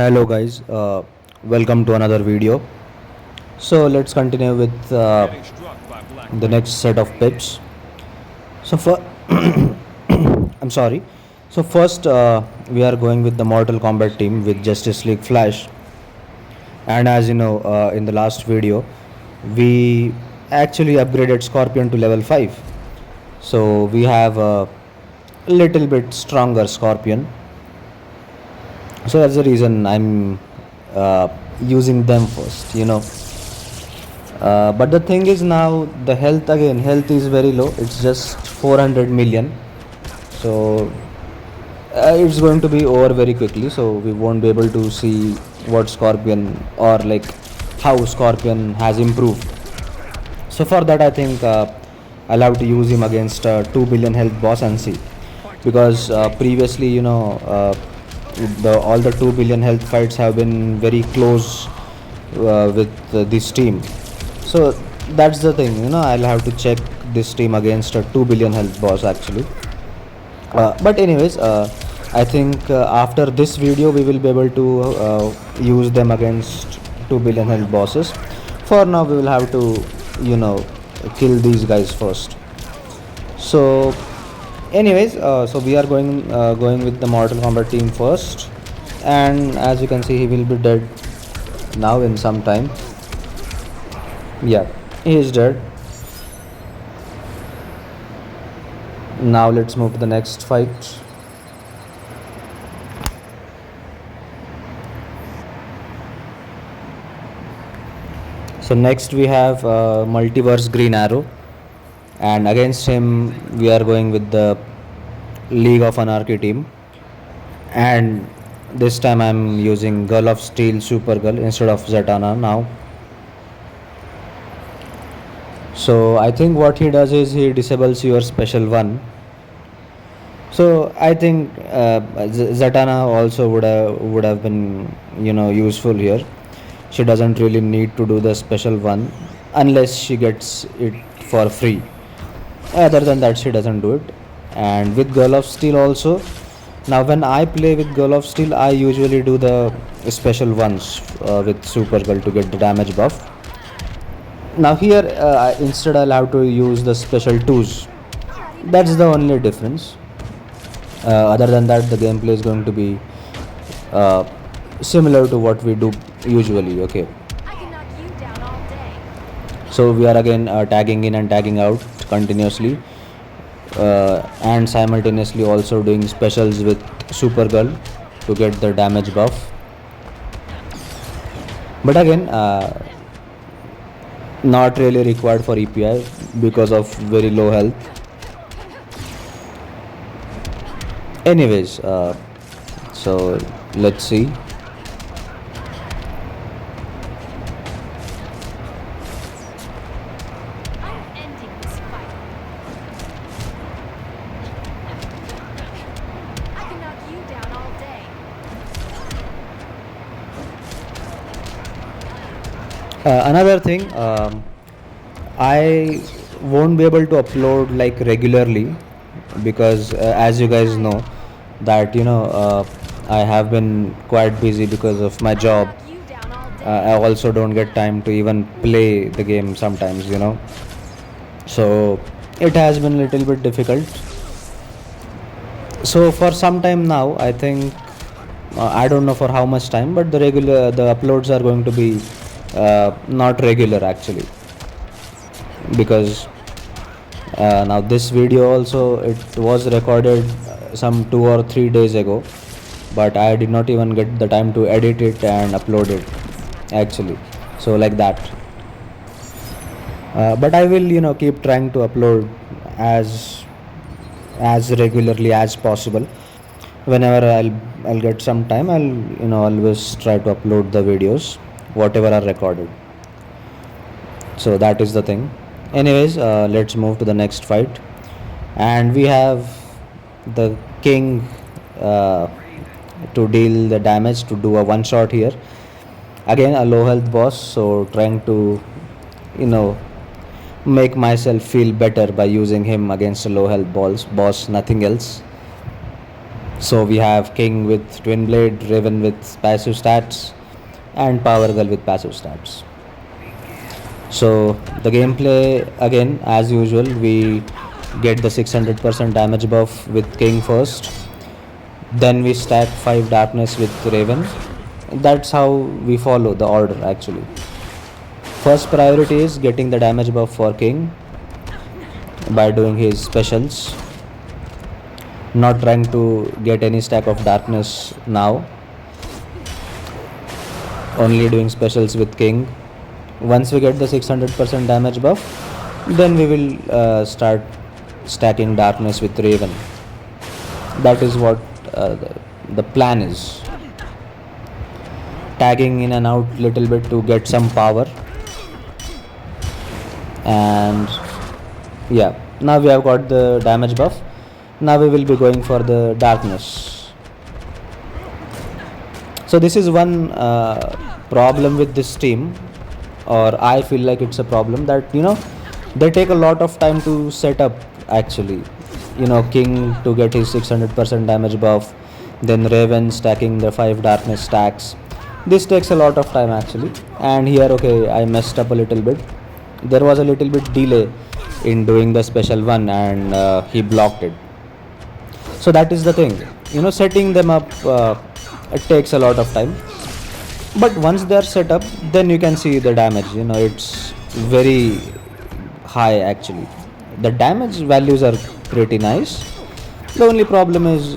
Hello guys, welcome to another video. So let's continue with the next set of pips. So for I'm sorry. So first we are going with the Mortal Kombat team with Justice League Flash. And as you know, in the last video, we actually upgraded Scorpion to level 5. So we have a little bit stronger Scorpion. So that's the reason I'm using them first. But the thing is now the health is very low. It's just 400 million. So it's going to be over very quickly. So we won't be able to see what Scorpion or like how Scorpion has improved. So for that I think I'll have to use him against 2 billion health boss and see. Because previously all the 2 billion health fights have been very close with this team. So that's the thing, I'll have to check this team against a 2 billion health boss actually. But anyways, I think after this video we will be able to use them against 2 billion health bosses. For now we will have to kill these guys first. So anyways, so we are going with the Mortal Kombat team first, and as you can see he will be dead now in some time. Yeah, he is dead. Now let's move to the next fight. So next we have Multiverse Green Arrow, and against him we are going with the League of Anarchy team, and this time I'm using Girl of Steel Supergirl instead of Zatanna now. So I think what he does is he disables your special one. So I think Zatanna also would have been useful here. She doesn't really need to do the special one unless she gets it for free. Other than that she doesn't do it. And with Girl of Steel also, now when I play with Girl of Steel I usually do the special ones with Supergirl to get the damage buff. Now here instead I'll have to use the special 2s. That's the only difference. Other than that the gameplay is going to be similar to what we do usually. Okay, so we are again tagging in and tagging out continuously, and simultaneously also doing specials with Supergirl to get the damage buff. But again not really required for EPI because of very low health. Anyways, so let's see. Another thing, I won't be able to upload like regularly because as you guys know that I have been quite busy because of my job. I also don't get time to even play the game sometimes, so it has been a little bit difficult. So for some time now I think I don't know for how much time, but the uploads are going to be not regular actually, because now this video also it was recorded some 2 or 3 days ago, but I did not even get the time to edit it and upload it actually. So like that, but I will keep trying to upload as regularly as possible. Whenever I'll get some time, I'll always try to upload the videos whatever are recorded. So that is the thing. Anyways, let's move to the next fight, and we have the king to deal the damage, to do a one shot here. Again a low health boss, so trying to make myself feel better by using him against a low health boss, nothing else. So we have King with Twin Blade, Raven with passive stats, and Power Girl with passive stats. So the gameplay, again as usual, we get the 600% damage buff with King first, then we stack 5 darkness with Raven. That's how we follow the order actually. First priority is getting the damage buff for King by doing his specials, not trying to get any stack of darkness now, only doing specials with King. Once we get the 600% damage buff, then we will start stacking darkness with Raven. That is what the plan is. Tagging in and out little bit to get some power. And yeah, now we have got the damage buff. Now we will be going for the darkness. So this is one problem with this team, or I feel like it's a problem, that they take a lot of time to set up actually. King to get his 600% damage buff, then Raven stacking the 5 darkness stacks. This takes a lot of time actually, and here okay, I messed up a little bit. There was a little bit delay in doing the special one, and he blocked it. So that is the thing, setting them up, it takes a lot of time, but once they are set up, then you can see the damage. It's very high actually. The damage values are pretty nice. The only problem is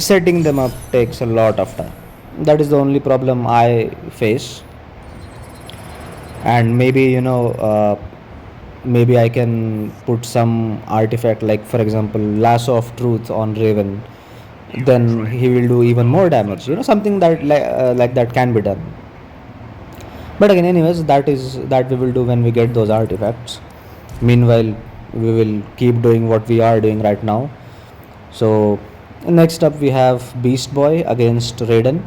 setting them up takes a lot of time. That is the only problem I face. And maybe I can put some artifact, like for example Lasso of Truth on Raven, then he will do even more damage, something that like that can be done. But again, anyways, that we will do when we get those artifacts. Meanwhile, we will keep doing what we are doing right now. So next up we have Beast Boy against Raiden.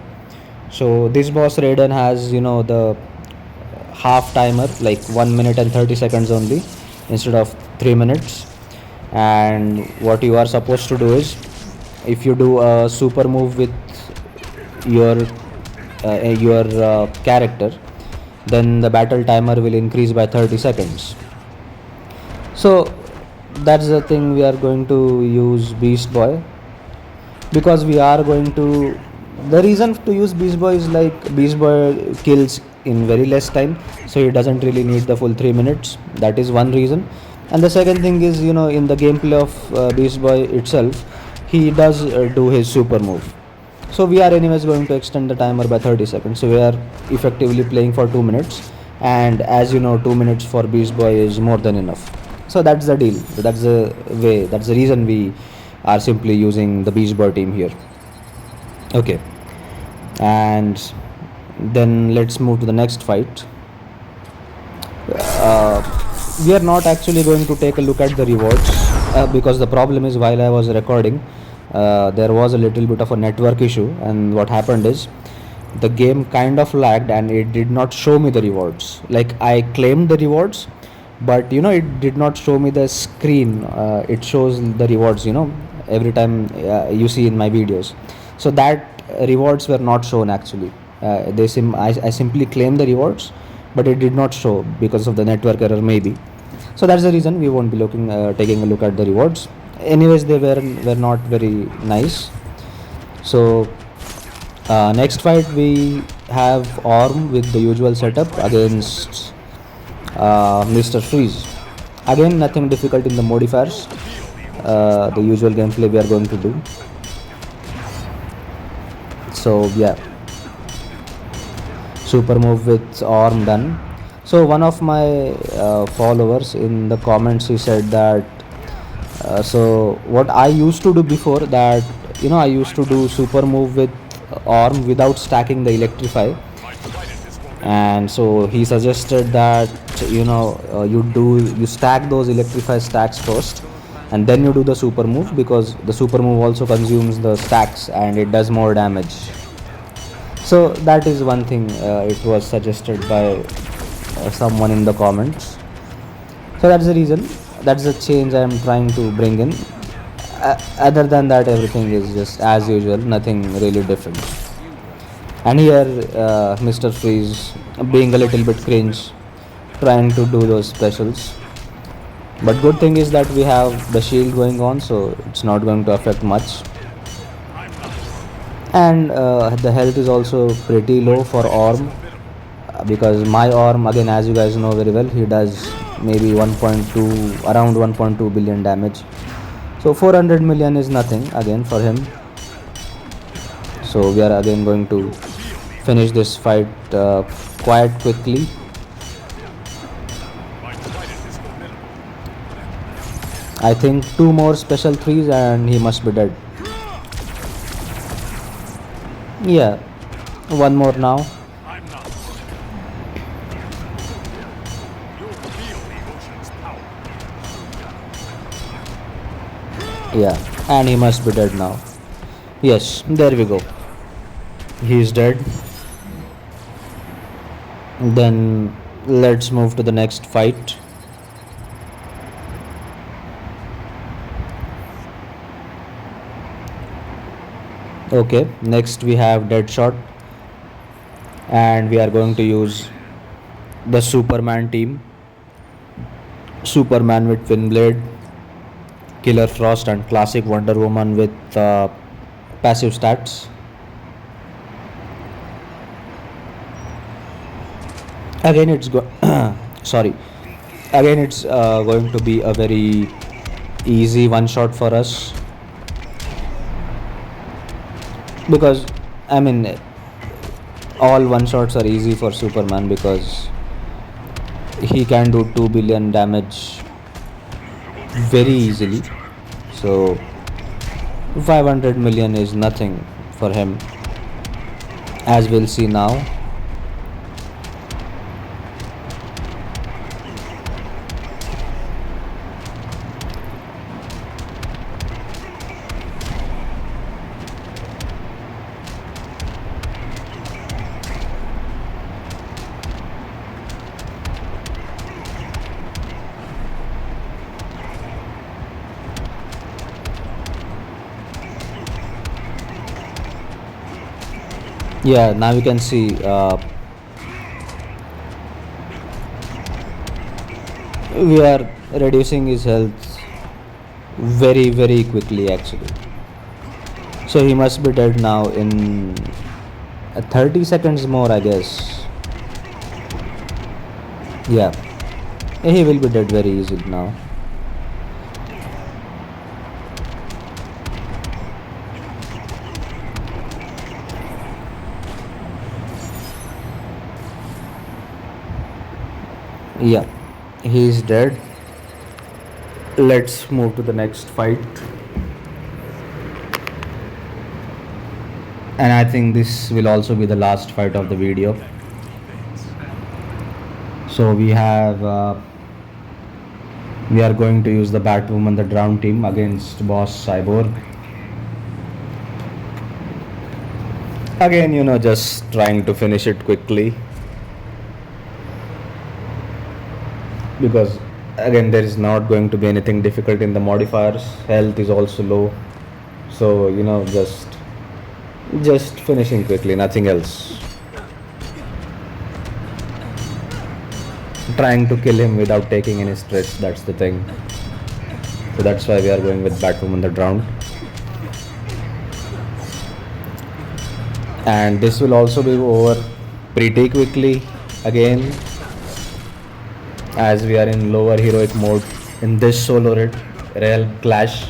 So this boss Raiden has the half timer, like 1 minute and 30 seconds only instead of 3 minutes. And what you are supposed to do is, if you do a super move with your character, then the battle timer will increase by 30 seconds. So that's the thing, we are going to use Beast Boy, because we are going to, the reason to use Beast Boy is like Beast Boy kills in very less time, so he doesn't really need the full 3 minutes. That is one reason. And the second thing is, in the gameplay of Beast Boy itself, he does do his super move. So we are anyways going to extend the timer by 30 seconds, so we are effectively playing for 2 minutes, and as 2 minutes for Beast Boy is more than enough. So that's the deal, that's the way, that's the reason we are simply using the Beast Boy team here. Okay, and then let's move to the next fight. We are not actually going to take a look at the rewards, because the problem is, while I was recording, there was a little bit of a network issue, and what happened is the game kind of lagged and it did not show me the rewards. Like, I claimed the rewards, but it did not show me the screen. It shows the rewards every time you see in my videos. So that rewards were not shown actually. I simply claimed the rewards, but it did not show because of the network error maybe. So that's the reason we won't be taking a look at the rewards. Anyways, they were not very nice. So next fight we have Orm with the usual setup against Mr. Freeze. Again, nothing difficult in the modifiers. The usual gameplay we are going to do. So yeah, super move with Orm done. So one of my followers in the comments, he said that so what I used to do before, that I used to do super move with Orm without stacking the electrify, and so he suggested that you stack those electrify stacks first and then you do the super move, because the super move also consumes the stacks and it does more damage. So that is one thing, it was suggested by someone in the comments. So that's the reason, that's the change I am trying to bring in. Other than that, everything is just as usual, nothing really different. And here, Mr. Freeze being a little bit cringe, trying to do those specials. But good thing is that we have the shield going on, so it's not going to affect much. And the health is also pretty low for Orm, because my Orm, again, as you guys know very well, he does maybe 1.2, around 1.2 billion damage. So 400 million is nothing again for him. So we are again going to finish this fight quite quickly. I think 2 more special 3s and he must be dead. Yeah, 1 more now. Yeah, and he must be dead now. Yes, there we go. He is dead. Then let's move to the next fight. Okay, next we have Deadshot, and we are going to use the Superman team. Superman with Windblade, Killer Frost, and classic Wonder Woman with passive stats. Again, sorry. Again, it's going to be a very easy one shot for us, because I mean, all one shots are easy for Superman because he can do 2 billion damage very easily. So 500 million is nothing for him, as we'll see now. Yeah, now you can see we are reducing his health very quickly actually. So he must be dead now in 30 seconds more, I guess. Yeah, he will be dead very easily now. Yeah, he is dead. Let's move to the next fight. And I think this will also be the last fight of the video. So we are going to use the Batwoman, the Drown team, against Boss Cyborg. Again, just trying to finish it quickly, because again there is not going to be anything difficult in the modifiers. Health is also low, so just finishing quickly, nothing else. Trying to kill him without taking any stress, that's the thing. So that's why we are going with Batwoman, the Drowned. And this will also be over pretty quickly again, as we are in lower heroic mode in this solo realm Clash.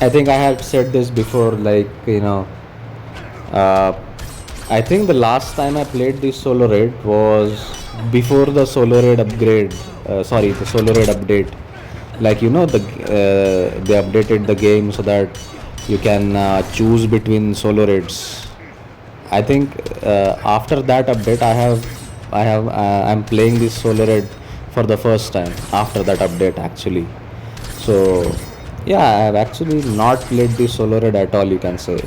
I think I have said this before, like, I think the last time I played this solo raid was before the solo raid upgrade, the solo raid update. Like, they updated the game so that you can choose between solo raids. I think after that update, I'm playing this solo raid for the first time after that update actually. So yeah, I have actually not played this solo raid at all, you can say.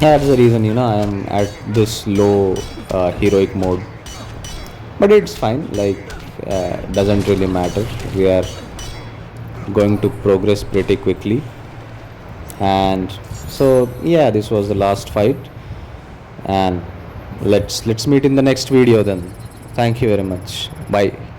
Yeah, that's the reason I am at this low heroic mode. but it's fine. Like, doesn't really matter. We are going to progress pretty quickly. And so yeah, this was the last fight, and let's meet in the next video then. Thank you very much. Bye.